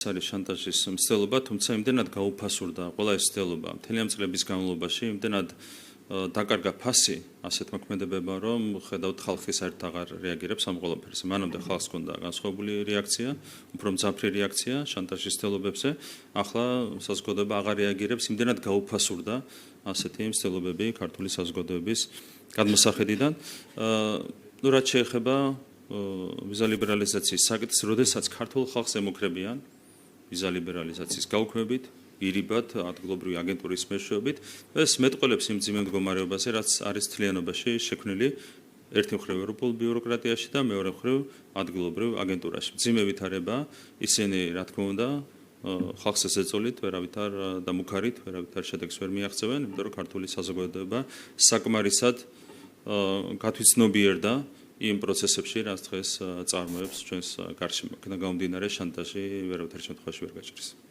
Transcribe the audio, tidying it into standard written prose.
არის შანტაჟის მცდელობა, თუმცა იმდენად გაუფასურდა ყველა ეს მცდელობა მთელი ამ წლების განმავლობაში, იმდენად დაკარგა ფასი ასეთ მოქმედებებმა, რომ ხედავთ ხალხი საერთოდ აღარ რეაგირებს ამ ყველაფერზე. მანამდე ხალხს ჰქონდა განსხვავებული რეაქცია, უფრო მძაფრი რეაქცია შანტაჟის მცდელობებზე, ახლა საზოგადოება აღარ რეაგირებს, იმდენად გაუფასურდა ასეთი მცდელობები ქართული საზოგადოების გადმოსახედიდან. რაც შეეხება ვიზა ლიბერალიზაციის საკითხს, როდესაც ქართულ ხალხს ემუქრებიან ვიზა ლიბერალიზაციის გაუქმებით, ირიბად, ადგილობრივი აგენტურის მეშვეობით, ეს მეტყველებს იმ მძიმე მდგომარეობაზე, რაც არის თლიანობაში შექმნილი ერთი მხრივ ევროპულ ბიუროკრატიაში და მეორე მხრივ ადგილობრივ აგენტურაში. მძიმე ვითარება, ისინი, რა თქმა უნდა, ხალხს ესეწოლით, ვერავითარ და მუქარით, ვერავითარ შედეგს ვერ მიაღწევენ, იმიტომ რომ ქართული საზოგადოება საკმარისად გათვითცნობიერდა იმ პროცესებში, რაც დღეს წარმოებს ჩვენს გარშემო. აქედან გამომდინარე, შანტაჟი ვერავითარ შემთხვევაში ვერ გაჭირს.